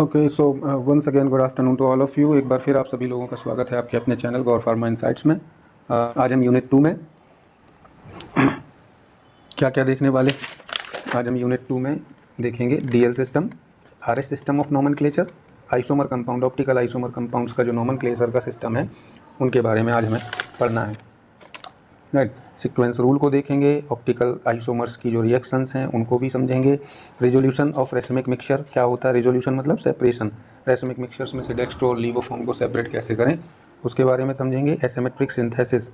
Okay so once again good afternoon to all of you. एक बार फिर आप सभी लोगों का स्वागत है आपके अपने चैनल गौर फार्मा इनसाइट्स में। आज हम यूनिट 2 में क्या क्या देखने वाले। आज हम यूनिट 2 में देखेंगे DL system, RS system of nomenclature, isomer compound, optical isomer compounds का जो नोमेनक्लेचर का सिस्टम है उनके बारे में आज हमें पढ़ना है। राइट, सीक्वेंस रूल को देखेंगे, ऑप्टिकल आइसोमर्स की जो रिएक्शंस हैं उनको भी समझेंगे। रिजोल्यूशन ऑफ रेसिमिक मिक्सचर क्या होता है, रिजोल्यूशन मतलब सेपरेशन, रेसिमिक मिक्सचर्स में से डेक्स्ट्रो और लीवोफॉर्म को सेपरेट कैसे करें उसके बारे में समझेंगे। एसिमेट्रिक सिंथेसिस,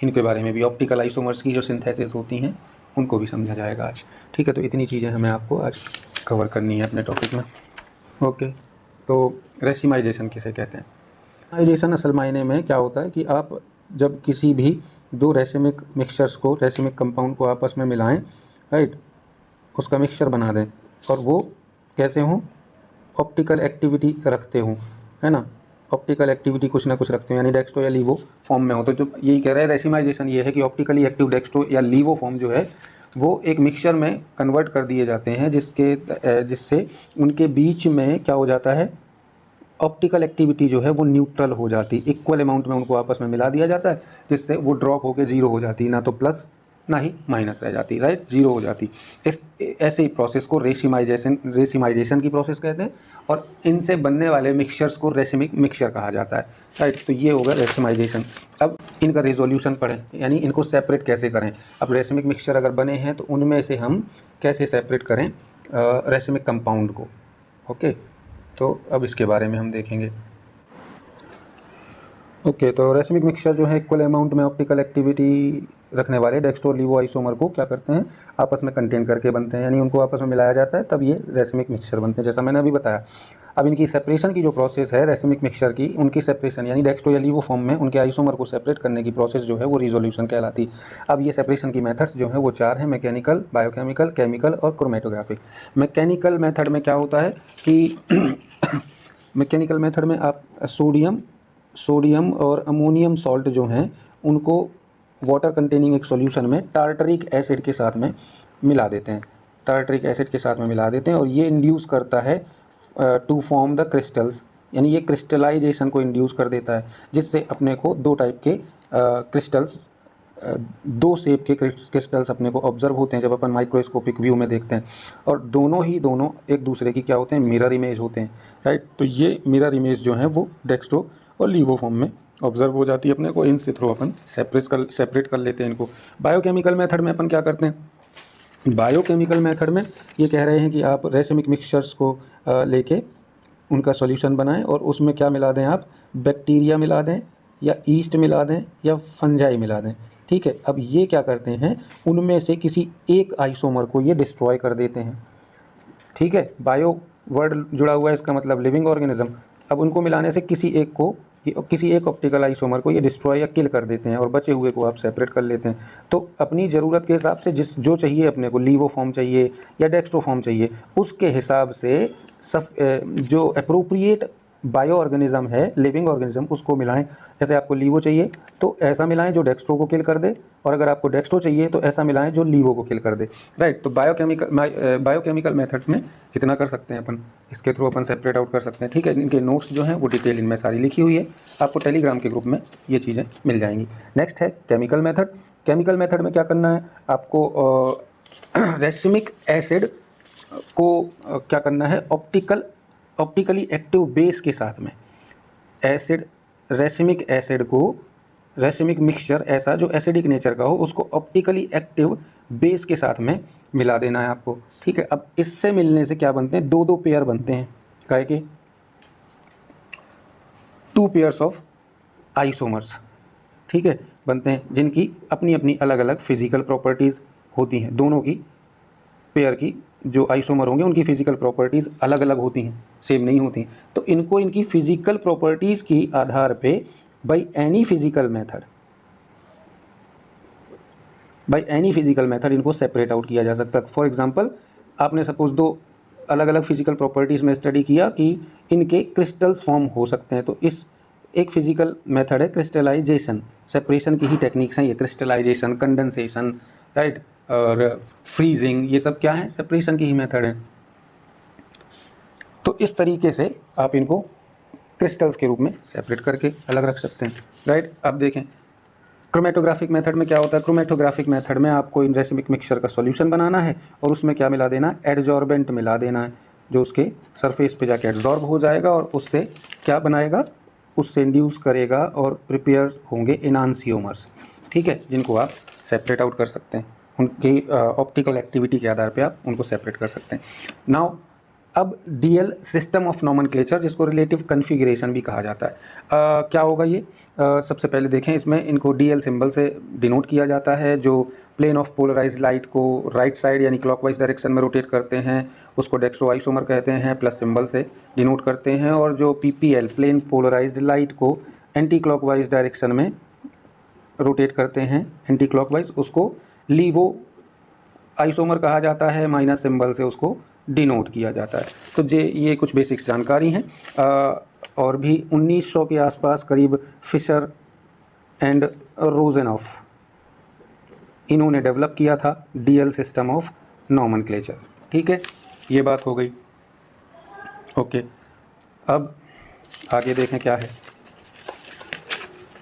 इनके बारे में भी, ऑप्टिकल आइसोमर्स की जो सिंथेसिस होती हैं उनको भी समझा जाएगा आज। ठीक है, तो इतनी चीज़ें हमें आपको आज कवर करनी है अपने टॉपिक में। ओके, तो रेसिमाइजेशन किसे कहते हैं? रेसिमाइजेशन असल मायने में क्या होता है कि आप जब किसी भी दो रेसिमिक मिक्सचर्स को, रेसिमिक कंपाउंड को आपस में मिलाएं, राइट, उसका मिक्सचर बना दें और वो कैसे हों, ऑप्टिकल एक्टिविटी रखते हों, है ना, ऑप्टिकल एक्टिविटी कुछ ना कुछ रखते हैं, यानी डेक्स्ट्रो या लीवो फॉर्म में हो। तो जो यही कह रहे हैं रेसिमाइजेशन ये है कि ऑप्टिकली एक्टिव डेक्स्ट्रो या लीवो फॉर्म जो है वो एक मिक्सचर में कन्वर्ट कर दिए जाते हैं, जिससे उनके बीच में क्या हो जाता है, ऑप्टिकल एक्टिविटी जो है वो न्यूट्रल हो जाती, इक्वल अमाउंट में उनको आपस में मिला दिया जाता है, जिससे वो ड्रॉप होकर जीरो हो जाती, ना तो प्लस ना ही माइनस रह जाती, राइट, जीरो हो जाती। इस ऐसे ही प्रोसेस को रेसिमाइजेशन की प्रोसेस कहते हैं और इनसे बनने वाले मिक्सचर्स को रेसिमिक मिक्सचर कहा जाता है, राइट। तो ये होगा रेसिमाइजेशन। अब इनका रिजोल्यूशन पढ़ें, यानी इनको सेपरेट कैसे करें। अब रेसिमिक मिक्सचर अगर बने हैं तो उनमें से हम कैसे सेपरेट करें रेसिमिक कंपाउंड को। ओके, तो अब इसके बारे में हम देखेंगे। ओके, तो रेसिमिक मिक्सचर जो है इक्वल अमाउंट में ऑप्टिकल एक्टिविटी रखने वाले डेक्स्ट्रो लीवो आइसोमर को क्या करते हैं, आपस में कंटेन करके बनते हैं, यानी उनको आपस में मिलाया जाता है तब ये रेसिमिक मिक्सचर बनते हैं, जैसा मैंने अभी बताया। अब इनकी सेपरेशन की जो प्रोसेस है रेसिमिक मिक्सचर की, उनकी सेपरेशन यानी डेक्स्ट्रो या लीवो फॉर्म में उनके आइसोमर को सेपरेट करने की प्रोसेस जो है वो रिजोल्यूशन कहलाती। अब ये सेपरेशन की मेथड्स जो है वो चार हैं, मैकेनिकल, बायोकेमिकल, केमिकल और क्रोमेटोग्राफिक। मैकेनिकल मेथड में क्या होता है कि मैकेनिकल मेथड में आप सोडियम और अमोनियम सॉल्ट जो हैं उनको वाटर कंटेनिंग एक सॉल्यूशन में टार्टरिक एसिड के साथ में मिला देते हैं, टार्टरिक एसिड के साथ में मिला देते हैं और ये इंड्यूस करता है टू फॉर्म द क्रिस्टल्स, यानी ये क्रिस्टलाइजेशन को इंड्यूस कर देता है, जिससे अपने को दो टाइप के क्रिस्टल्स, दो शेप के क्रिस्टल्स अपने को ऑब्जर्व होते हैं जब अपन माइक्रोस्कोपिक व्यू में देखते हैं, और दोनों एक दूसरे की क्या होते हैं, मिरर इमेज होते हैं, राइट। तो ये मिरर इमेज जो है वो डेक्स्ट्रो और लीवो फॉर्म में ऑब्जर्व हो जाती है अपने को, इनसे थ्रू अपन सेपरेट कर लेते हैं इनको। बायोकेमिकल मेथड में अपन क्या करते हैं, बायोकेमिकल मेथड में ये कह रहे हैं कि आप रेसिमिक मिक्सचर्स को लेके उनका सॉल्यूशन बनाएं और उसमें क्या मिला दें, आप बैक्टीरिया मिला दें या ईस्ट मिला दें या फंजाई मिला दें, ठीक है। अब ये क्या करते हैं, उनमें से किसी एक आइसोमर को ये डिस्ट्रॉय कर देते हैं, ठीक है। बायो वर्ड जुड़ा हुआ है, इसका मतलब लिविंग ऑर्गेनिज्म। अब उनको मिलाने से किसी एक ऑप्टिकल आइसोमर को ये डिस्ट्रॉय या किल कर देते हैं और बचे हुए को आप सेपरेट कर लेते हैं। तो अपनी ज़रूरत के हिसाब से जो चाहिए अपने को, लीवो फॉर्म चाहिए या डेक्स्ट्रो फॉर्म चाहिए, उसके हिसाब से जो अप्रोप्रिएट बायो ऑर्गेनिज्म है, लिविंग ऑर्गेनिज्म, उसको मिलाएं। जैसे आपको लीवो चाहिए तो ऐसा मिलाएं जो डेक्स्ट्रो को किल कर दे, और अगर आपको डेक्स्ट्रो चाहिए तो ऐसा मिलाएं जो लीवो को किल कर दे, राइट। तो बायोकेमिकल मेथड में इतना कर सकते हैं अपन, इसके थ्रू अपन सेपरेट आउट कर सकते हैं, ठीक है। इनके नोट्स जो हैं वो डिटेल इनमें सारी लिखी हुई है, आपको टेलीग्राम के ग्रुप में ये चीज़ें मिल जाएंगी। नेक्स्ट है केमिकल मेथड। केमिकल मेथड में क्या करना है आपको, रेसिमिक एसिड को क्या करना है, ऑप्टिकली एक्टिव बेस के साथ में रेसिमिक एसिड को, रेसिमिक मिक्सचर ऐसा जो एसिडिक नेचर का हो, उसको ऑप्टिकली एक्टिव बेस के साथ में मिला देना है आपको, ठीक है। अब इससे मिलने से क्या बनते हैं, दो पेयर बनते हैं, काहे के, 2 पेयर्स ऑफ आइसोमर्स, ठीक है, बनते हैं, जिनकी अपनी अपनी अलग अलग फिजिकल प्रॉपर्टीज़ होती हैं। दोनों की पेयर की जो आइसोमर होंगे उनकी फिजिकल प्रॉपर्टीज़ अलग अलग होती हैं, सेम नहीं होती। तो इनको इनकी फिजिकल प्रॉपर्टीज़ की आधार पे बाय एनी फिजिकल मेथड इनको सेपरेट आउट किया जा सकता है। फॉर एग्जांपल, आपने सपोज दो अलग अलग फिजिकल प्रॉपर्टीज़ में स्टडी किया कि इनके क्रिस्टल्स फॉर्म हो सकते हैं, तो इस एक फिजिकल मेथड है क्रिस्टलाइजेशन, सेपरेशन की ही टेक्निक्स हैं ये, क्रिस्टलाइजेशन, कंडेंसेशन, राइट, और फ्रीजिंग, ये सब क्या है, सेपरेशन की ही मेथड है। तो इस तरीके से आप इनको क्रिस्टल्स के रूप में सेपरेट करके अलग रख सकते हैं, राइट। अब देखें क्रोमेटोग्राफिक मेथड में क्या होता है। क्रोमेटोग्राफिक मेथड में आपको इन रेसिमिक मिक्सचर का सॉल्यूशन बनाना है और उसमें क्या मिला देना है, एडजॉर्बेंट मिला देना है, जो उसके सरफेस पे जाके एडजॉर्ब हो जाएगा और उससे क्या बनाएगा, उससे इंड्यूस करेगा और प्रिपेयर होंगे एनांसियोमर्स, ठीक है, जिनको आप सेपरेट आउट कर सकते हैं। उनकी ऑप्टिकल एक्टिविटी के आधार पे आप उनको सेपरेट कर सकते हैं। नाउ अब डीएल सिस्टम ऑफ नॉमेनक्लेचर, जिसको रिलेटिव कन्फिगरेशन भी कहा जाता है, क्या होगा ये। सबसे पहले देखें, इसमें इनको डीएल सिंबल से डिनोट किया जाता है। जो प्लेन ऑफ पोलराइज्ड लाइट को राइट साइड यानी क्लॉकवाइज डायरेक्शन में रोटेट करते हैं उसको डेक्स्ट्रो आइसोमर कहते हैं, प्लस सिंबल से डिनोट करते हैं। और जो पीपीएल प्लेन पोलराइज्ड लाइट को एंटी क्लॉकवाइज डायरेक्शन में रोटेट करते हैं, एंटी क्लॉकवाइज, उसको लीवो आइसोमर कहा जाता है, माइनस सिंबल से उसको डिनोट किया जाता है। तो ये कुछ बेसिक्स जानकारी हैं। और भी 1900 के आसपास करीब फिशर एंड रोजेनॉफ इन्होंने डेवलप किया था डीएल सिस्टम ऑफ नॉमेनक्लेचर, ठीक है, ये बात हो गई। ओके, अब आगे देखें क्या है,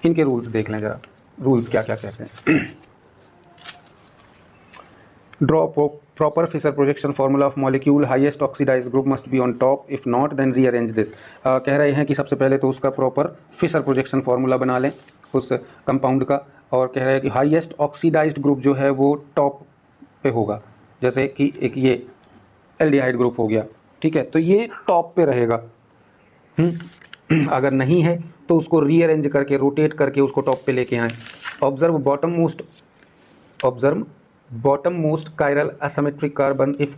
इनके रूल्स देख लें जरा, रूल्स क्या क्या कहते हैं। Draw proper Fischer projection formula of molecule, highest oxidised group must be on top, if not then rearrange this. कह रहे हैं कि सबसे पहले तो उसका प्रॉपर फिशर प्रोजेक्शन फार्मूला बना लें उस कंपाउंड का, और कह रहे हैं कि हाईएस्ट ऑक्सीडाइज्ड ग्रुप जो है वो टॉप पे होगा, जैसे कि एक ये एल्डिहाइड ग्रुप हो गया, ठीक है, तो ये टॉप पे रहेगा। अगर नहीं है तो उसको रीअरेंज करके रोटेट करके उसको टॉप पे लेके आएँ। Observe bottom most chiral asymmetric carbon if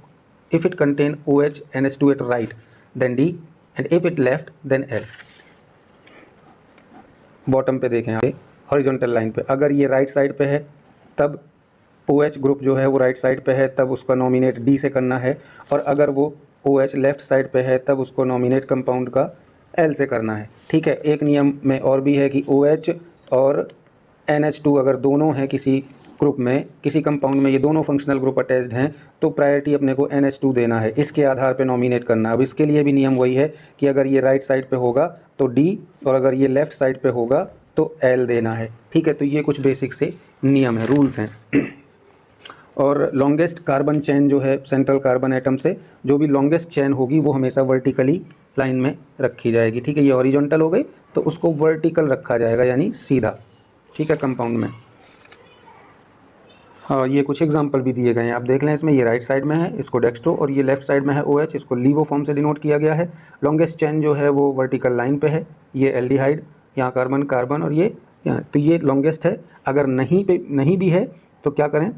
it contain OH NH2 at right then D and if it left then L। Bottom पे देखें आप हॉरिजॉन्टल लाइन पे, अगर ये राइट साइड पे है तब OH ग्रुप जो है वो राइट साइड पे है, तब उसका नॉमिनेट D से करना है, और अगर वो OH लेफ्ट साइड पे है तब उसको नॉमिनेट कंपाउंड का L से करना है, ठीक है। एक नियम में और भी है कि OH और NH2 अगर दोनों हैं किसी ग्रुप में, किसी कंपाउंड में ये दोनों फंक्शनल ग्रुप अटैच्ड हैं, तो प्रायोरिटी अपने को NH2 देना है, इसके आधार पे नॉमिनेट करना। अब इसके लिए भी नियम वही है कि अगर ये राइट साइड पे होगा तो D और अगर ये लेफ़्ट साइड पे होगा तो L देना है, ठीक है। तो ये कुछ बेसिक से नियम है, रूल्स हैं। और लॉन्गेस्ट कार्बन चेन जो है सेंट्रल कार्बन एटम से, जो भी लॉन्गेस्ट चेन होगी वो हमेशा वर्टिकली लाइन में रखी जाएगी, ठीक है। ये हॉरिजॉन्टल हो गई तो उसको वर्टिकल रखा जाएगा, यानी सीधा, ठीक है, कंपाउंड में। हाँ, ये कुछ एग्जांपल भी दिए गए हैं, आप देख लें। इसमें ये राइट साइड में है, इसको डेक्स्ट्रो, और ये लेफ्ट साइड में है OH, इसको लीवो फॉर्म से डिनोट किया गया है। लॉन्गेस्ट चेन जो है वो वर्टिकल लाइन पे है, ये एल्डिहाइड, यहाँ कार्बन कार्बन और ये यहाँ, तो ये लॉन्गेस्ट है। अगर नहीं भी है तो क्या करें,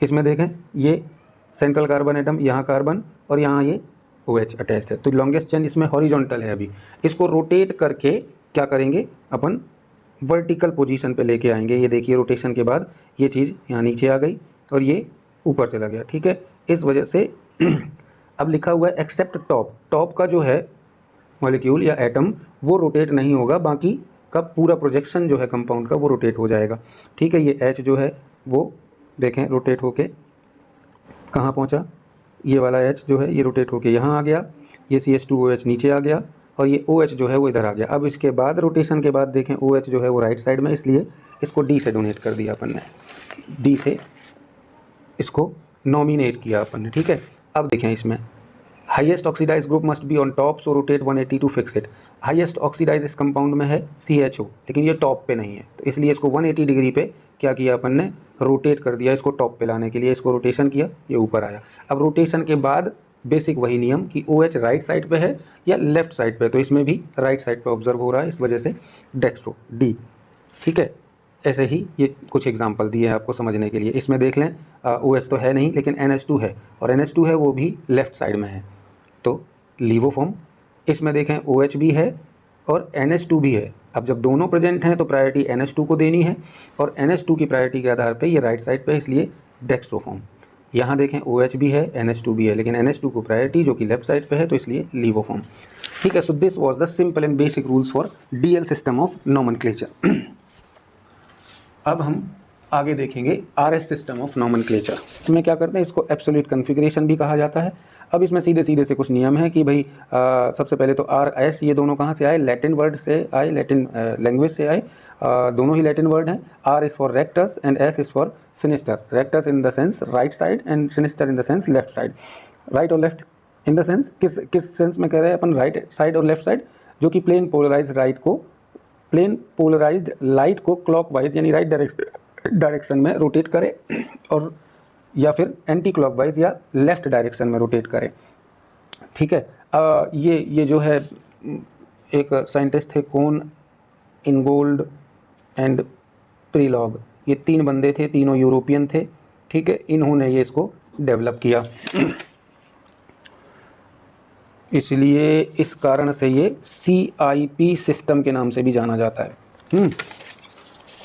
इसमें देखें ये सेंट्रल कार्बन एटम, यहाँ कार्बन और यहाँ ये OH अटैच्ड है, तो लॉन्गेस्ट चेन इसमें हॉरिजॉन्टल है। अभी इसको रोटेट करके क्या करेंगे, अपन वर्टिकल पोजीशन पे लेके आएंगे। ये देखिए रोटेशन के बाद ये चीज़ यहाँ नीचे आ गई और ये ऊपर चला गया, ठीक है। इस वजह से अब लिखा हुआ है एक्सेप्ट टॉप का जो है मॉलिक्यूल या एटम वो रोटेट नहीं होगा, बाकी का पूरा प्रोजेक्शन जो है कंपाउंड का वो रोटेट हो जाएगा, ठीक है। ये H जो है वो देखें रोटेट होके कहाँ पहुँचा, ये वाला H जो है ये रोटेट होके यहाँ आ गया, ये CH2OH नीचे आ गया और ये OH जो है वो इधर आ गया। अब इसके बाद रोटेशन के बाद देखें OH जो है वो राइट साइड में, इसलिए इसको D से डोनेट कर दिया अपन ने, D से इसको नॉमिनेट किया अपन ने, ठीक है। अब देखें इसमें highest oxidise group must be on top, so rotate 180 to fix it. Highest oxidise इस कंपाउंड में है CHO, लेकिन ये टॉप पे नहीं है, तो इसलिए इसको 180 डिग्री पे क्या किया अपन ने, रोटेट कर दिया। इसको टॉप पे लाने के लिए इसको रोटेशन किया, ये ऊपर आया। अब रोटेशन के बाद बेसिक वही नियम कि OH राइट साइड पे है या लेफ्ट साइड पे, तो इसमें भी राइट साइड पे ऑब्जर्व हो रहा है, इस वजह से डेक्स्ट्रो D, ठीक है। ऐसे ही ये कुछ एग्जांपल दिए हैं आपको समझने के लिए। इसमें देख लें OH तो है नहीं लेकिन NH2 है, और NH2 है वो भी लेफ्ट साइड में है, तो लीवो फॉर्म। इसमें देखें OH भी है और NH2 भी है। अब जब दोनों प्रेजेंट हैं तो प्रायोरिटी NH2 को देनी है, और NH2 की प्रायोरिटी के आधार पे ये राइट साइड पे, इसलिए डेक्स्ट्रो फॉर्म। यहाँ देखें OH भी है NH2 भी है, लेकिन NH2 को प्रायोरिटी जो कि लेफ्ट साइड पे है, तो इसलिए लीवो फॉर्म, ठीक है। So this was the simple and basic rules for DL system of nomenclature. अब हम आगे देखेंगे RS सिस्टम ऑफ नॉमेनक्लेचर। इसमें क्या करते हैं, इसको एब्सोल्यूट कॉन्फ़िगरेशन भी कहा जाता है। अब इसमें सीधे सीधे से कुछ नियम है कि भाई सबसे पहले तो RS ये दोनों कहाँ से आए, लैटिन वर्ड से आए, लैटिन लैंग्वेज से आए। दोनों ही लैटिन वर्ड हैं। R is for rectus and S is for sinister. Rectus in the sense right side and sinister in the sense left side. Right और लेफ्ट इन द सेंस किस sense में कह रहे हैं अपन, राइट साइड और left side, जो कि plane polarised light को क्लॉकवाइज यानी राइट डायरेक्शन में रोटेट करे, और या फिर एंटी क्लॉकवाइज या लेफ्ट डायरेक्शन में रोटेट करे। ठीक है। ये जो है एक साइंटिस्ट थे कोन, इनगोल्ड एंड प्रीलॉग, ये 3 बंदे थे, तीनों यूरोपियन थे। ठीक है, इन्होंने ये इसको डेवलप किया, इसलिए इस कारण से ये CIP सिस्टम के नाम से भी जाना जाता है।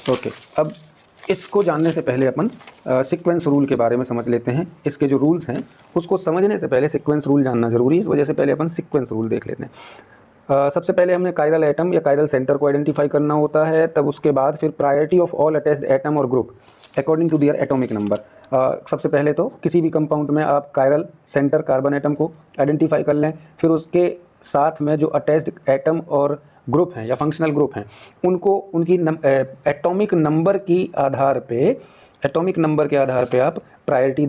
ओके, अब इसको जानने से पहले अपन सीक्वेंस रूल के बारे में समझ लेते हैं। इसके जो रूल्स हैं उसको समझने से पहले सीक्वेंस रूल जानना जरूरी है, इस वजह से पहले अपन सीक्वेंस रूल देख लेते हैं। सबसे पहले हमने कायरल एटम या कायरल सेंटर को आइडेंटिफाई करना होता है, तब उसके बाद फिर priority of all attached atom और group according to their atomic number. सबसे पहले तो किसी भी कंपाउंड में आप कायरल सेंटर कार्बन एटम को आइडेंटिफाई कर लें, फिर उसके साथ में जो अटैच्ड एटम और ग्रुप हैं या फंक्शनल ग्रुप हैं उनको उनकी एटॉमिक नंबर के आधार पे आप प्रायोरिटी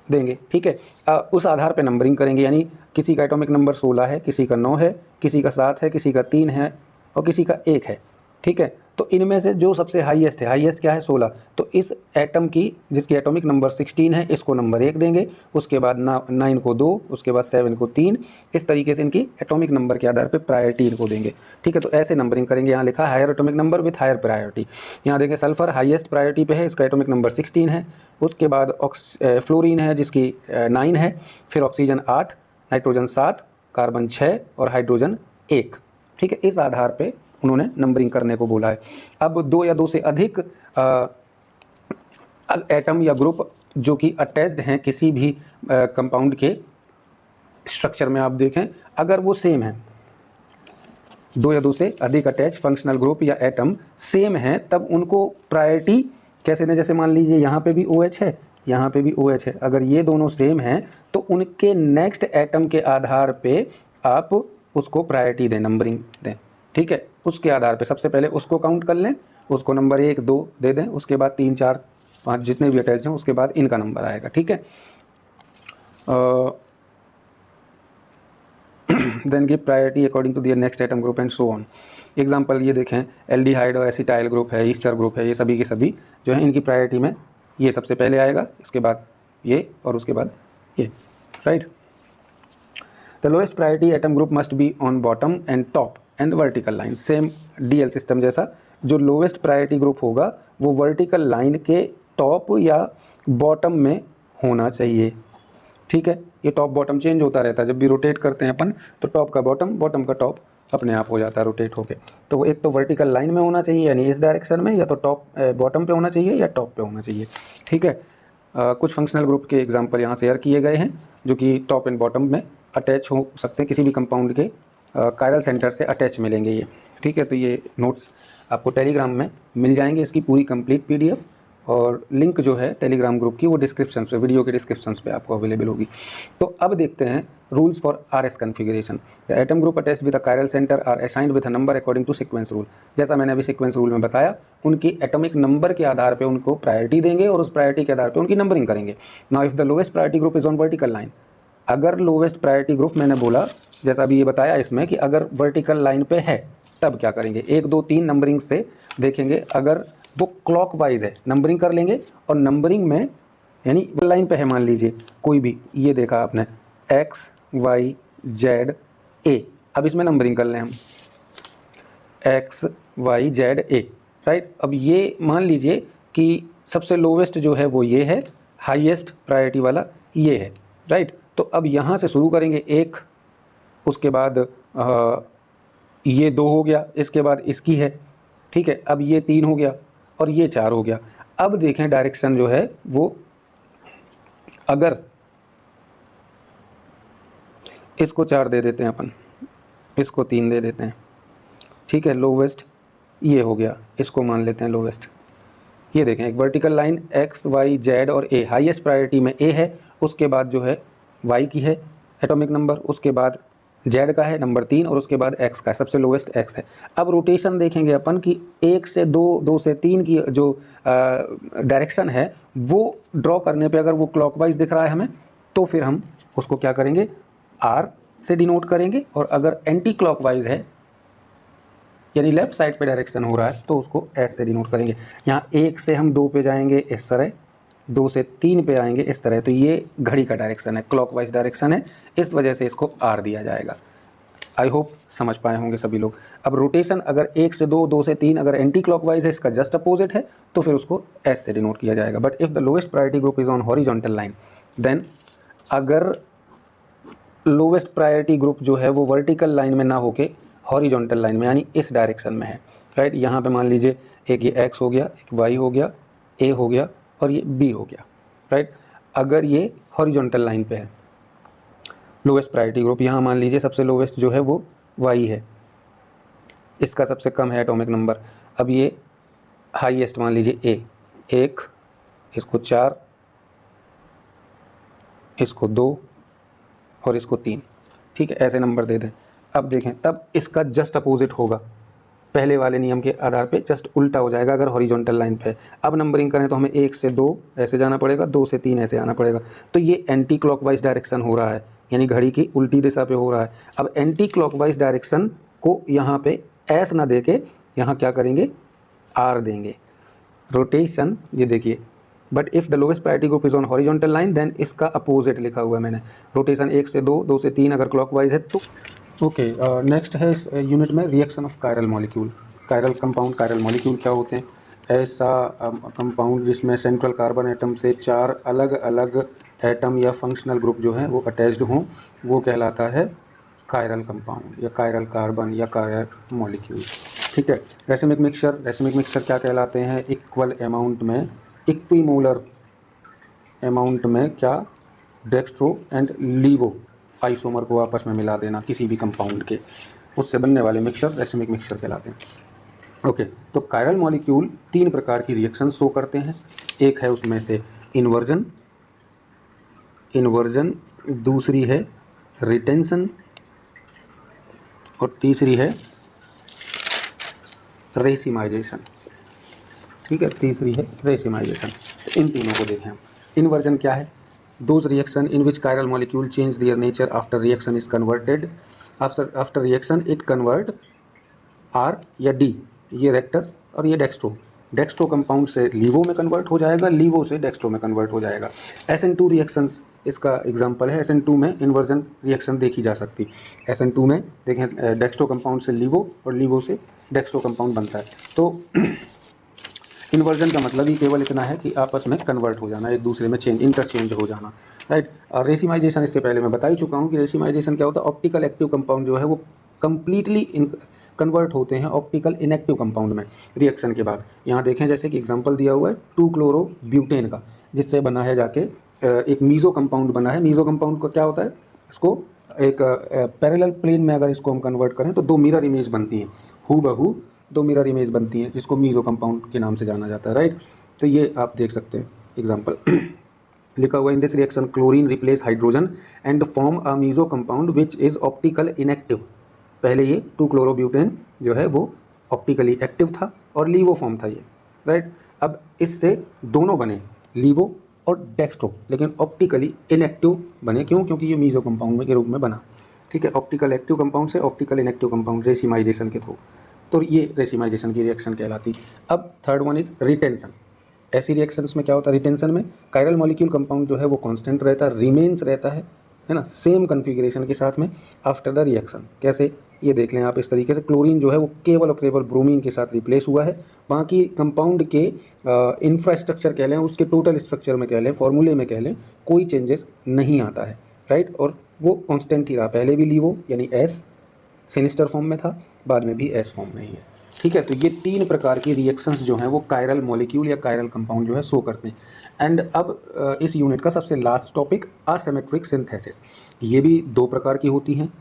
देंगे। ठीक है, उस आधार पे नंबरिंग करेंगे, यानी किसी का एटॉमिक नंबर 16 है, किसी का 9 है, किसी का 7 है, किसी का 3 है और किसी का 1 है। ठीक है, तो इनमें से जो सबसे हाईएस्ट है, हाईएस्ट क्या है 16, तो इस एटम की जिसकी एटॉमिक नंबर 16 है इसको नंबर 1 देंगे, उसके बाद 9 को 2, उसके बाद 7 को 3, इस तरीके से इनकी एटॉमिक नंबर के आधार पे प्रायोरिटी इनको देंगे। ठीक है, तो ऐसे नंबरिंग करेंगे। यहाँ लिखा higher atomic number with higher priority. यहाँ देखें सल्फर हाईएस्ट प्रायोरिटी पे है, इसका एटॉमिक नंबर 16 है, उसके बाद फ्लोरीन है जिसकी 9 है, फिर ऑक्सीजन 8, नाइट्रोजन 7, कार्बन 6 और हाइड्रोजन 1। ठीक है, इस आधार पे उन्होंने नंबरिंग करने को बोला है। अब 2 या 2 से अधिक एटम या ग्रुप जो कि अटैच्ड हैं किसी भी कंपाउंड के स्ट्रक्चर में, आप देखें अगर वो सेम है, 2 या 2 से अधिक अटैच फंक्शनल ग्रुप या एटम सेम हैं, तब उनको प्रायोरिटी कैसे दें। जैसे मान लीजिए यहाँ पे भी OH है, यहाँ पे भी OH है, अगर ये दोनों सेम हैं तो उनके नेक्स्ट एटम के आधार पे आप उसको प्रायोरिटी दें, नंबरिंग दें। ठीक है, उसके आधार पे सबसे पहले उसको काउंट कर लें, उसको नंबर 1, 2 दे दें, उसके बाद 3, 4, 5 जितने भी अटैच हैं उसके बाद इनका नंबर आएगा। ठीक है, then give priority according to their next atom group and so on. Example ये देखें, एल्डिहाइड और एसिटाइल ग्रुप है, ईस्टर ग्रुप है, ये सभी के सभी जो है इनकी प्रायोरिटी में ये सबसे पहले आएगा, इसके बाद ये और उसके बाद ये। Right, the lowest priority atom group must be on bottom and top and vertical line. Same DL system जैसा, जो लोवेस्ट प्रायोरिटी ग्रुप होगा वो वर्टिकल लाइन के टॉप या बॉटम में होना चाहिए। ठीक है, ये टॉप बॉटम चेंज होता रहता है, जब भी रोटेट करते हैं अपन तो टॉप का बॉटम, बॉटम का टॉप अपने आप हो जाता है रोटेट होके। तो वो एक तो वर्टिकल लाइन में होना चाहिए यानी इस डायरेक्शन में, या तो टॉप बॉटम पे होना चाहिए या टॉप पे होना चाहिए। ठीक है, कुछ फंक्शनल ग्रुप के एग्जाम्पल यहाँ शेयर किए गए हैं जो कि टॉप एंड बॉटम में अटैच हो सकते हैं, किसी भी कंपाउंड के कायरल सेंटर से अटैच मिलेंगे ये। ठीक है, तो ये नोट्स आपको टेलीग्राम में मिल जाएंगे, इसकी पूरी कंप्लीट PDF और लिंक जो है टेलीग्राम ग्रुप की वो डिस्क्रिप्शन पे, वीडियो के डिस्क्रिप्शन पे आपको अवेलेबल होगी। तो अब देखते हैं rules for RS configuration. The atom group attached with a chiral centre are assigned with a number according to sequence rule. जैसा मैंने अभी सीक्वेंस रूल में बताया, उनकी एटॉमिक नंबर के आधार पर उनको प्रायोरिटी देंगे और उस प्रायोरिटी के आधार पर उनकी नंबरिंग करेंगे। Now if the lowest priority group is on vertical line, अगर लोवेस्ट प्रायोरिटी ग्रुप मैंने बोला जैसा अभी ये बताया इसमें कि अगर वर्टिकल लाइन पे है तब क्या करेंगे, 1, 2, 3 नंबरिंग से देखेंगे, अगर वो क्लॉकवाइज है नंबरिंग कर लेंगे, और नंबरिंग में यानी लाइन पे है मान लीजिए कोई भी, ये देखा आपने X, Y, Z, A, अब इसमें नंबरिंग कर लें हम X, Y, Z, A। Right, अब ये मान लीजिए कि सबसे लोवेस्ट जो है वो ये है, हाईएस्ट प्रायोरिटी वाला ये है। राइट, तो अब यहाँ से शुरू करेंगे 1, उसके बाद ये 2 हो गया, इसके बाद इसकी है। ठीक है, अब ये 3 हो गया और ये 4 हो गया। अब देखें डायरेक्शन जो है वो, अगर इसको 4 दे देते हैं अपन, इसको 3 दे देते हैं। ठीक है, लोवेस्ट ये हो गया, इसको मान लेते हैं लोवेस्ट। ये देखें एक vertical line X Y Z और ए, हाईएस्ट प्रायोरिटी में ए है, उसके बाद जो है वाई की है एटॉमिक नंबर, उसके बाद जेड का है नंबर 3 और उसके बाद एक्स का है, सबसे लोवेस्ट एक्स है। अब रोटेशन देखेंगे अपन कि 1 से 2, 2 से 3 की जो डायरेक्शन है वो ड्रॉ करने पे अगर वो क्लॉकवाइज दिख रहा है हमें तो फिर हम उसको क्या करेंगे, आर से डिनोट करेंगे, और अगर एंटी क्लॉकवाइज है यानी लेफ्ट साइड पे डायरेक्शन हो रहा है तो उसको एस से डिनोट करेंगे। यहाँ 1 से हम 2 पे जाएंगे इस तरह, 2 से 3 पे आएंगे इस तरह, तो ये घड़ी का डायरेक्शन है, क्लॉकवाइज डायरेक्शन है, इस वजह से इसको आर दिया जाएगा। आई होप समझ पाए होंगे सभी लोग। अब रोटेशन अगर 1 से 2, 2 से 3 अगर एंटी क्लॉकवाइज है, इसका जस्ट अपोजिट है, तो फिर उसको एस से डिनोट किया जाएगा। But if the lowest priority group is on horizontal line, then अगर लोवेस्ट प्रायोरिटी ग्रुप जो है वो वर्टिकल लाइन में ना होके हॉरिजॉन्टल लाइन में यानी इस डायरेक्शन में है, राइट। यहाँ पे मान लीजिए एक ये एक्स हो गया, एक वाई हो गया, ए हो गया और ये बी हो गया, राइट। अगर ये हॉरिजॉन्टल लाइन पे है लोवेस्ट प्रायोरिटी ग्रुप, यहाँ मान लीजिए सबसे लोवेस्ट जो है वो वाई है, इसका सबसे कम है एटॉमिक नंबर। अब ये हाईएस्ट मान लीजिए ए, 1, इसको 4, इसको 2 और इसको 3, ठीक है, ऐसे नंबर दे दें। अब देखें तब इसका जस्ट अपोजिट होगा, पहले वाले नियम के आधार पे जस्ट उल्टा हो जाएगा अगर हॉरिजॉन्टल लाइन पे है। अब नंबरिंग करें तो हमें 1 से 2 ऐसे जाना पड़ेगा, 2 से 3 ऐसे आना पड़ेगा, तो ये एंटी क्लॉकवाइज डायरेक्शन हो रहा है, यानी घड़ी की उल्टी दिशा पे हो रहा है। अब एंटी क्लॉकवाइज डायरेक्शन को यहाँ पे एस ना दे के यहाँ क्या करेंगे, आर देंगे। रोटेशन ये देखिए, but if the lowest priority group is on horizontal line then इसका अपोजिट लिखा हुआ है मैंने, रोटेशन 1 से 2, 2 से 3 अगर क्लॉकवाइज है तो। ओके, नेक्स्ट है इस यूनिट में reaction of chiral molecule. Chiral compound, chiral molecule क्या होते हैं? ऐसा कंपाउंड जिसमें सेंट्रल कार्बन एटम से 4 अलग अलग एटम या फंक्शनल ग्रुप जो हैं वो अटैच्ड हों, वो कहलाता है कायरल कंपाउंड या कायरल कार्बन या कायरल मॉलिक्यूल, ठीक है। रेसिमिक मिक्सचर क्या कहलाते हैं? इक्वल अमाउंट में, इक्विमोलर अमाउंट में क्या, डेक्स्ट्रो एंड लीवो आइसोमर को आपस में मिला देना किसी भी कंपाउंड के, उससे बनने वाले मिक्सचर रेसिमिक मिक्सचर कहलाते हैं। ओके, तो कायरल मॉलिक्यूल 3 प्रकार की रिएक्शन शो करते हैं। एक है उसमें से इन्वर्जन, दूसरी है रिटेंशन और तीसरी है रेसिमाइजेशन, ठीक है, तीसरी है रेसिमाइजेशन। इन तीनों को देखें। इन्वर्जन क्या है? Those reaction in which chiral molecule change their nature after reaction is converted, after reaction it convert R या डी, ये रेक्टस और ये डेक्स्ट्रो। डेक्स्ट्रो कंपाउंड से लीवो में कन्वर्ट हो जाएगा, लीवो से डेक्स्ट्रो में कन्वर्ट हो जाएगा। SN2 रिएक्शंस इसका एग्जांपल है। SN2 में इन्वर्जन रिएक्शन देखी जा सकती। SN2 में देखें डेक्स्ट्रो कंपाउंड से लीवो और लीवो से डेक्स्ट्रो कंपाउंड बनता है। तो इन्वर्जन का मतलब ही केवल इतना है कि आपस में कन्वर्ट हो जाना, एक दूसरे में इंटरचेंज हो जाना, राइट। और रेसिमाइजेशन इससे पहले मैं बता ही चुका हूँ कि रेसिमाइजेशन क्या होता है। ऑप्टिकल एक्टिव कंपाउंड जो है वो कम्प्लीटली कन्वर्ट होते हैं ऑप्टिकल इनएक्टिव कंपाउंड में रिएक्शन के बाद। यहाँ देखें जैसे कि एग्जांपल दिया हुआ है 2-क्लोरोब्यूटेन का, जिससे बना है जाके एक मीज़ो कंपाउंड बना है। मीज़ो कंपाउंड को क्या होता है, इसको एक पैरेलल प्लेन में अगर इसको हम कन्वर्ट करें तो 2 मिरर इमेज बनती हैं, हूबहू 2 मिरर इमेज बनती हैं, जिसको मीज़ो कंपाउंड के नाम से जाना जाता है, राइट। तो ये आप देख सकते हैं एग्जाम्पल लिखा हुआ in this reaction chlorine replace hydrogen and form a meso compound which is optical inactive. पहले ये 2-क्लोरोब्यूटेन जो है वो ऑप्टिकली एक्टिव था और लीवो फॉर्म था ये, राइट। अब इससे दोनों बने, लीवो और डेक्स्ट्रो, लेकिन ऑप्टिकली इनएक्टिव बने। क्यों? क्योंकि ये मीज़ो कंपाउंड के रूप में बना, ठीक है। ऑप्टिकल एक्टिव कंपाउंड से ऑप्टिकल इनएक्टिव कंपाउंड रेसिमाइजेशन के थ्रू, तो ये रेसिमाइजेशन की रिएक्शन कहलाती। अब थर्ड वन इज रिटेंशन। ऐसी रिएक्शंस में क्या होता है? रिटेंशन में कायरल मॉलिक्यूल कंपाउंड जो है वो कांस्टेंट रहता है, रिमेन्स रहता है ना, सेम कन्फिग्रेशन के साथ में आफ्टर द रिएक्शन। कैसे? ये देख लें आप इस तरीके से, क्लोरीन जो है वो केवल और केवल ब्रोमीन के साथ रिप्लेस हुआ है, बाकी कंपाउंड के इंफ्रास्ट्रक्चर कह लें, उसके टोटल स्ट्रक्चर में कह लें, फॉर्मूले में कह लें, कोई चेंजेस नहीं आता है, राइट। और वो कांस्टेंट ही रहा, पहले भी लीवो यानी एस सिनिस्टर फॉर्म में था, बाद में भी एस फॉर्म में ही है, ठीक है। तो ये 3 प्रकार की रिएक्शंस जो हैं वो कायरल मॉलिक्यूल या कायरल कंपाउंड जो है शो करते हैं। एंड अब इस यूनिट का सबसे लास्ट टॉपिक असिमेट्रिक सिंथेसिस। ये भी 2 प्रकार की होती हैं।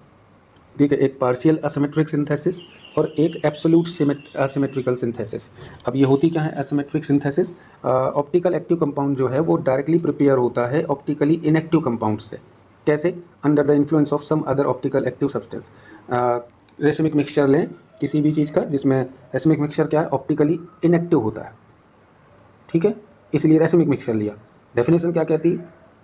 ठीक है, एक पार्शियल असिमेट्रिक सिंथेसिस और एक एब्सोल्यूट असिमेट्रिकल सिंथेसिस। अब ये होती क्या है asymmetric synthesis? Optical active compound जो है वो डायरेक्टली प्रिपेयर होता है ऑप्टिकली इनएक्टिव कंपाउंड से। कैसे? Under the influence of some other optical active substance. Racemic mixture लें किसी भी चीज़ का जिसमें रेसिमिक मिक्सचर क्या है, ऑप्टिकली इनएक्टिव होता है, ठीक है, इसलिए रेसिमिक मिक्सचर लिया। डेफिनेशन क्या कहती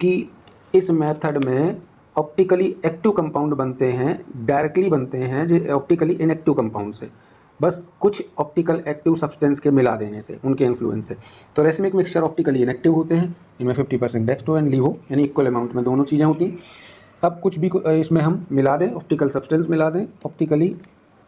कि इस मेथड में ऑप्टिकली एक्टिव कंपाउंड बनते हैं, डायरेक्टली बनते हैं जो ऑप्टिकली इनएक्टिव कंपाउंड से, बस कुछ ऑप्टिकल एक्टिव सब्सटेंस के मिला देने से, उनके इन्फ्लुएंस से। तो रेसिमिक मिक्सचर ऑप्टिकली इनएक्टिव होते हैं, इनमें 50% डेक्स्ट्रो एंड लीवो यानी इक्वल अमाउंट में दोनों चीज़ें होती हैं। अब कुछ भी इसमें हम मिला दें, ऑप्टिकल सब्सटेंस मिला दें, ऑप्टिकली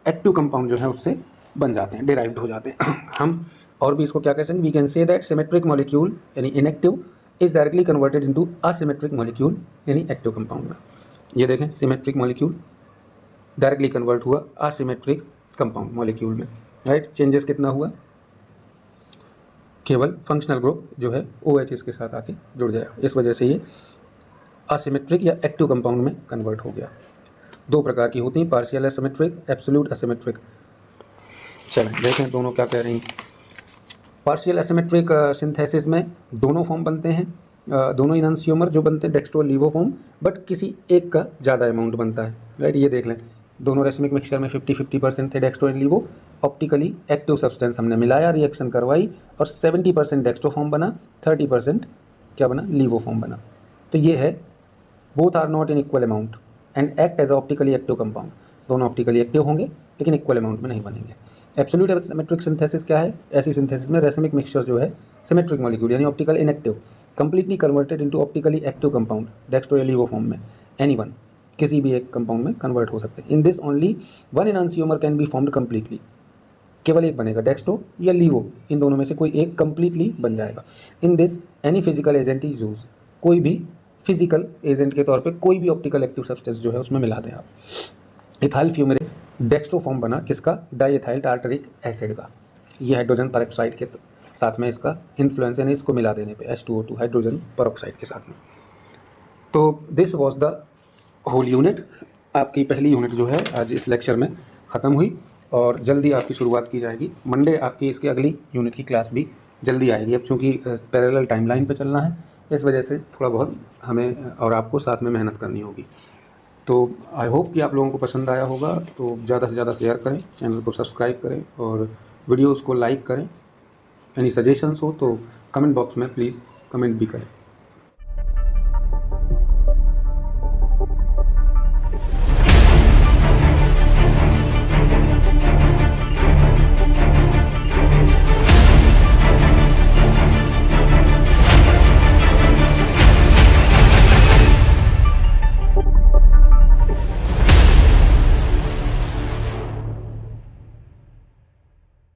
एक्टिव कंपाउंड जो है उससे बन जाते हैं, डिराइव्ड हो जाते हैं। हम और भी इसको क्या कह सकते हैं, we can say that symmetric molecule यानी inactive is directly converted into asymmetric molecule यानी एक्टिव कंपाउंड में। ये देखें, सिमेट्रिक मॉलिक्यूल डायरेक्टली कन्वर्ट हुआ असिमेट्रिक कंपाउंड मॉलिक्यूल में, राइट। चेंजेस कितना हुआ? केवल फंक्शनल ग्रुप जो है OH के साथ आके जुड़ जाएगा, इस वजह से ये असिमेट्रिक या एक्टिव कंपाउंड में कन्वर्ट हो गया। दो प्रकार की होती हैं, पार्शियल असिमेट्रिक, एब्सोल्यूट असिमेट्रिक। चलें देखें दोनों क्या कह रही हैं। पार्शियल एसिमेट्रिक सिंथेसिस में दोनों फॉर्म बनते हैं, दोनों इनैंसियोमर जो बनते हैं डेक्स्ट्रो लीवो फॉर्म, बट किसी एक का ज़्यादा अमाउंट बनता है, राइट। ये देख लें, दोनों रेसिमिक मिक्सचर में 50-50% थे dextro and levo. Optically active substance हमने मिलाया, रिएक्शन करवाई और 70% डेक्स्ट्रो फॉर्म बना, 30% क्या बना, लीवो फॉर्म बना। तो ये है both are not in equal amount and act as optically active compound. दोनों ऑप्टिकली एक्टिव होंगे लेकिन इक्वल अमाउंट में नहीं बनेंगे। एब्सोल्यूट सिमेट्रिक सिंथेसिस क्या है? ऐसी सिंथेसिस में रेसिमिक मिक्सचर जो है सिमेट्रिक मॉलिक्यूल यानी optical inactive completely converted into optically active compound dextro या लीवो फॉर्म में, एनीवन किसी भी एक कंपाउंड में कन्वर्ट हो सकते हैं। In this only one enantiomer can be formed completely, केवल एक बनेगा, डेक्स्ट्रो या लीवो, इन दोनों में से कोई एक कंप्लीटली बन जाएगा। In this any physical agent is use, कोई भी फिजिकल एजेंट के तौर पे कोई भी ऑप्टिकल एक्टिव सब्सटेंस जो है उसमें मिला दें आप। इथाइल फ्यूमेरेट डेक्स्ट्रो फॉर्म बना किसका? डाइएथाइल टार्टरिक एसिड का। ये हाइड्रोजन पेरोक्साइड के साथ में इसका इन्फ्लुएंस यानी इसको मिला देने पे H2O2 हाइड्रोजन पेरोक्साइड के साथ में। तो this was the whole unit. आपकी पहली यूनिट जो है आज इस लेक्चर में ख़त्म हुई और जल्दी आपकी शुरुआत की जाएगी। मंडे आपकी इसकी अगली यूनिट की क्लास भी जल्दी आएगी। अब चूँकि पैरेलल टाइमलाइन पे चलना है इस वजह से थोड़ा बहुत हमें और आपको साथ में मेहनत करनी होगी। तो आई होप कि आप लोगों को पसंद आया होगा। तो ज़्यादा से ज़्यादा शेयर करें, चैनल को सब्सक्राइब करें और वीडियोज़ को लाइक करें। एनी सजेशंस हो तो कमेंट बॉक्स में प्लीज़ कमेंट भी करें।